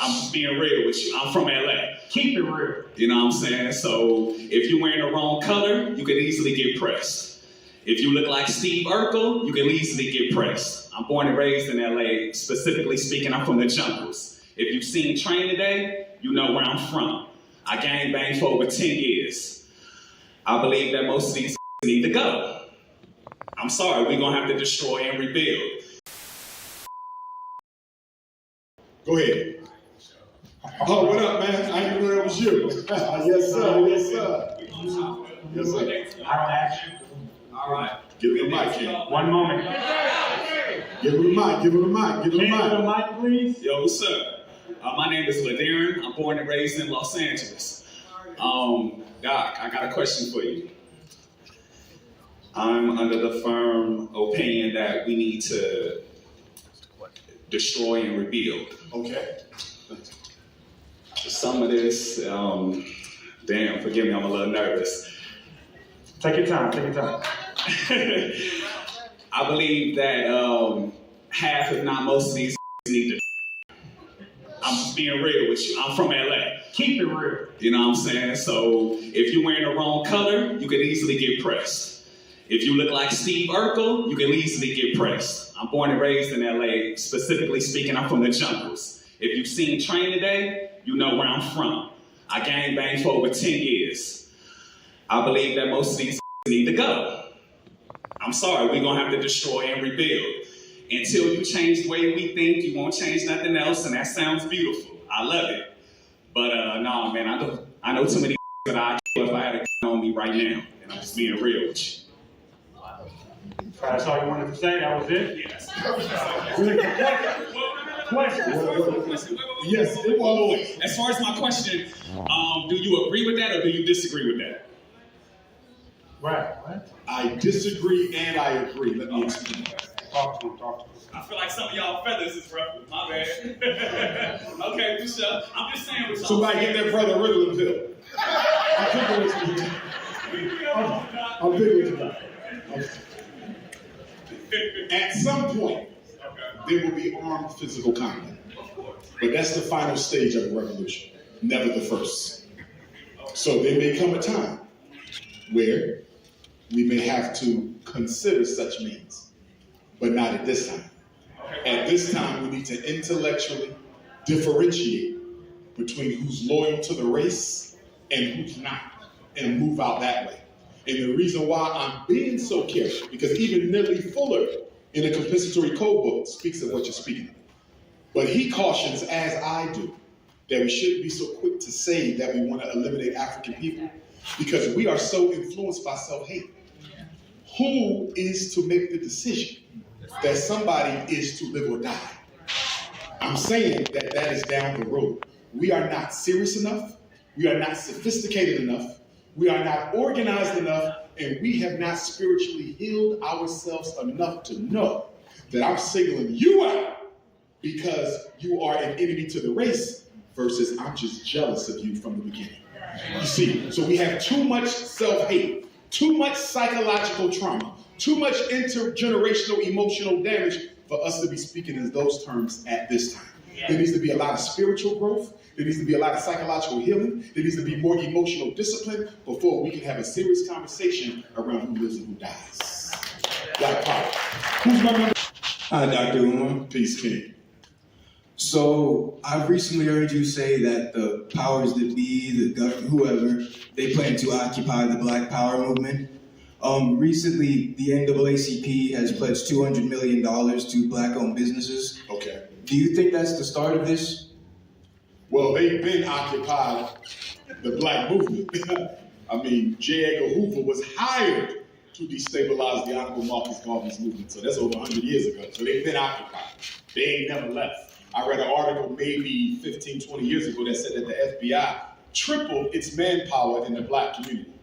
I'm just being real with you. I'm from LA. Keep it real. You know what I'm saying? So if you're wearing the wrong color, you can easily get pressed. If you look like Steve Urkel, you can easily get pressed. I'm born and raised in LA. Specifically speaking, I'm from the jungles. If you've seen Train Today, you know where I'm from. I gang banged for over 10 years. I believe that most of these need to go. I'm sorry, we're gonna have to destroy and rebuild. Go ahead. Oh, what up, man? I didn't know that was you. Yes, sir. Yes, sir. Yes, sir. I'll ask you. All right. Give me the mic, kid. 1 moment. Give him the mic. Give him the mic. Give him the Can you mic. the mic, please? Yo, sir. My name is Deion. I'm born and raised in Los Angeles. Doc, I got a question for you. I'm under the firm opinion that we need to destroy and rebuild. Okay. Some of this, damn, forgive me, I'm a little nervous. Take your time. Take your time. I believe that half, if not most of these need to. I'm just being real with you. I'm from LA. Keep it real. You know what I'm saying? So if you're wearing the wrong color, you can easily get pressed. If you look like Steve Urkel, you can easily get pressed. I'm born and raised in LA. Specifically speaking, I'm from the jungles. If you've seen Train Today, you know where I'm from. I gang banged for over 10 years. I believe that most of these need to go. I'm sorry, we're gonna have to destroy and rebuild. Until you change the way we think, you won't change nothing else, and that sounds beautiful. I love it. But nah, man, I know too many that I'd kill if I had a on me right now, and I'm just being real with you. That's all you wanted to say? That was it? Yes. Question. Yes, it was. As far as my question, do you agree with that or do you disagree with that? Right. What? I disagree and I agree. Let me explain. Talk to him. I feel like some of y'all feathers is ruffled. My bad. Okay, for sure. I'm just saying what y'all Somebody get that brother a Ritalin pill. I'm big with you. At some point, there will be armed physical combat. But that's the final stage of a revolution, never the first. So there may come a time where we may have to consider such means, but not at this time. At this time, we need to intellectually differentiate between who's loyal to the race and who's not, and move out that way. And the reason why I'm being so careful, because even Nellie Fuller in a compensatory code book speaks of what you're speaking of. But he cautions, as I do, that we shouldn't be so quick to say that we want to eliminate African people, because we are so influenced by self-hate. Who is to make the decision that somebody is to live or die? I'm saying that that is down the road. We are not serious enough. We are not sophisticated enough. We are not organized enough, and we have not spiritually healed ourselves enough to know that I'm singling you out because you are an enemy to the race versus I'm just jealous of you from the beginning. You see, so we have too much self-hate, too much psychological trauma, too much intergenerational emotional damage for us to be speaking in those terms at this time. There needs to be a lot of spiritual growth. There needs to be a lot of psychological healing. There needs to be more emotional discipline before we can have a serious conversation around who lives and who dies. Black power. Who's my member? Hi, Dr. Umar. Peace, King. So I've recently heard you say that the powers that be, the government, whoever, they plan to occupy the Black Power movement. Recently, the NAACP has pledged $200 million to Black-owned businesses. Okay. Do you think that's the start of this? Well, they've been occupied the Black movement. I mean, J. Edgar Hoover was hired to destabilize the Honorable Marcus Garvey's movement. So that's over 100 years ago. So they've been occupied. They ain't never left. I read an article maybe 15, 20 years ago that said that the FBI tripled its manpower in the Black community,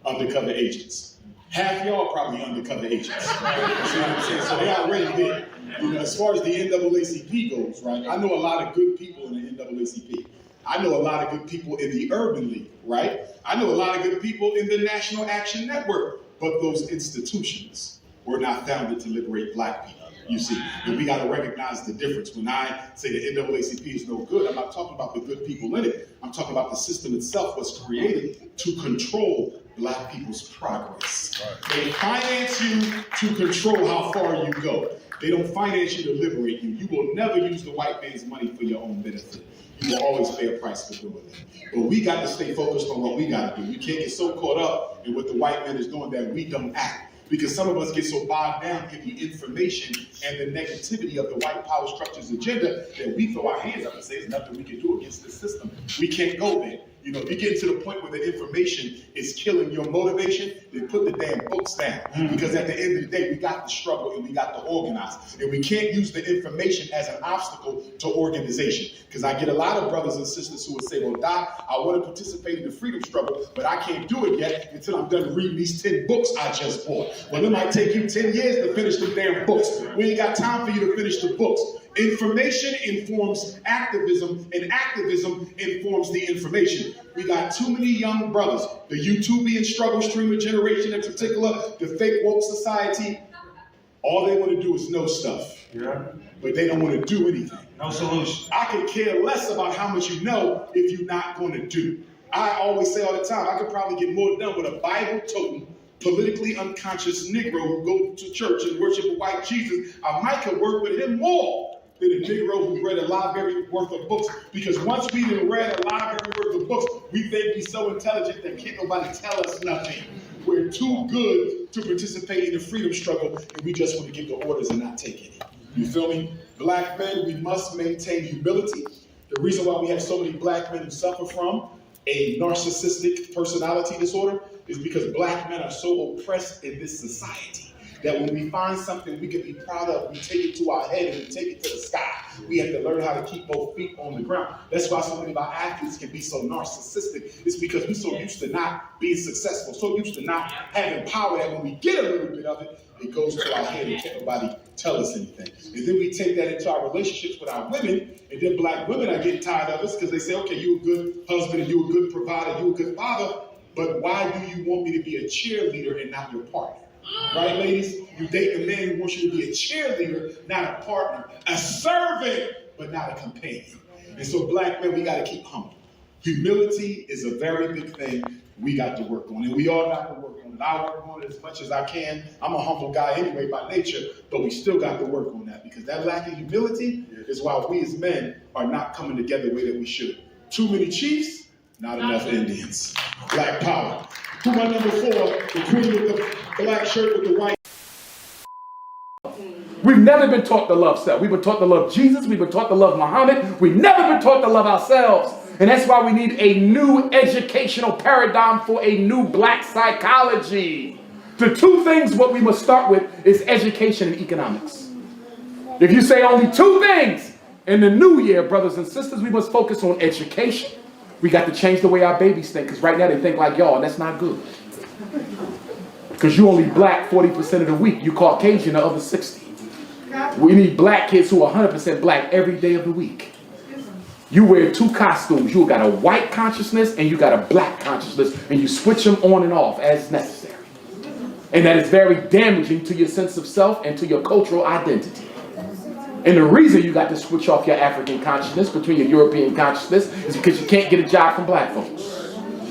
undercover agents. Half y'all probably undercover agents. You see what I'm saying? So they already there. You know, as far as the NAACP goes, right? I know a lot of good people in the NAACP. I know a lot of good people in the Urban League, right? I know a lot of good people in the National Action Network. But those institutions were not founded to liberate Black people. you see. And we got to recognize the difference. When I say the NAACP is no good, I'm not talking about the good people in it. I'm talking about the system itself was created to control black people's progress. They finance you to control how far you go. They don't finance you to liberate you. You will never use the white man's money for your own benefit. You will always pay a price for doing it. But we got to stay focused on what we got to do. We can't get so caught up in what the white man is doing that we don't act. Because some of us get so bogged down in the information and the negativity of the white power structure's agenda that we throw our hands up and say there's nothing we can do against the system. We can't go there. You know, if you get to the point where the information is killing your motivation, then put the damn books down. Because at the end of the day, we got to struggle and we got to organize. And we can't use the information as an obstacle to organization. Because I get a lot of brothers and sisters who would say, well, Doc, I want to participate in the freedom struggle, but I can't do it yet until I'm done reading these 10 books I just bought. Well, it might take you 10 years to finish the damn books. We ain't got time for you to finish the books. Information informs activism, and activism informs the information. We got too many young brothers, the YouTubian struggle streamer generation in particular, the fake woke society. All they want to do is know stuff, but they don't want to do anything. No solution. I could care less about how much you know if you're not going to do. I always say all the time, I could probably get more done with a Bible-toting, politically unconscious Negro who goes to church and worship a white Jesus. I might could work with him more than a Negro who read a library worth of books. Because once we done read a library worth of books, we think we're so intelligent that can't nobody tell us nothing. We're too good to participate in the freedom struggle, and we just want to give the orders and not take any. You feel me? Black men, we must maintain humility. The reason why we have so many black men who suffer from a narcissistic personality disorder is because black men are so oppressed in this society that when we find something we can be proud of, we take it to our head and we take it to the sky. We have to learn how to keep both feet on the ground. That's why so many of our athletes can be so narcissistic. It's because we're so used to not being successful, so used to not having power that when we get a little bit of it, it goes to our head and can't nobody tell us anything. And then we take that into our relationships with our women, and then black women are getting tired of us because they say, okay, you're a good husband, and you're a good provider, you're a good father, but why do you want me to be a cheerleader and not your partner? Right, ladies? You date a man who wants you to be a cheerleader, not a partner, a servant, but not a companion. And so black men, we got to keep humble. Humility is a very big thing we got to work on, and we all got to work on it. I work on it as much as I can. I'm a humble guy anyway by nature, but we still got to work on that because that lack of humility is why we as men are not coming together the way that we should. Too many chiefs, not enough Indians. Black power. Who my number 4, the queen with the black shirt with the white. We've never been taught to love self. We've been taught to love Jesus. We've been taught to love Muhammad. We've never been taught to love ourselves. And that's why we need a new educational paradigm for a new black psychology. The two things what we must start with is education and economics. If you say only 2 things in the new year, brothers and sisters, we must focus on education. We got to change the way our babies think, because right now they think like y'all, and that's not good. Because you only black 40% of the week. You Caucasian the other 60. We need black kids who are 100% black every day of the week. You wear 2 costumes. You got a white consciousness and you got a black consciousness, and you switch them on and off as necessary. And that is very damaging to your sense of self and to your cultural identity. And the reason you got to switch off your African consciousness between your European consciousness is because you can't get a job from black folks.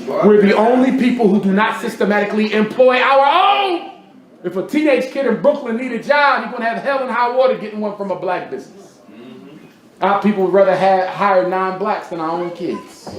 We're the only people who do not systematically employ our own. If a teenage kid in Brooklyn need a job, you're going to have hell and high water getting one from a black business. Our people would rather hire non-blacks than our own kids.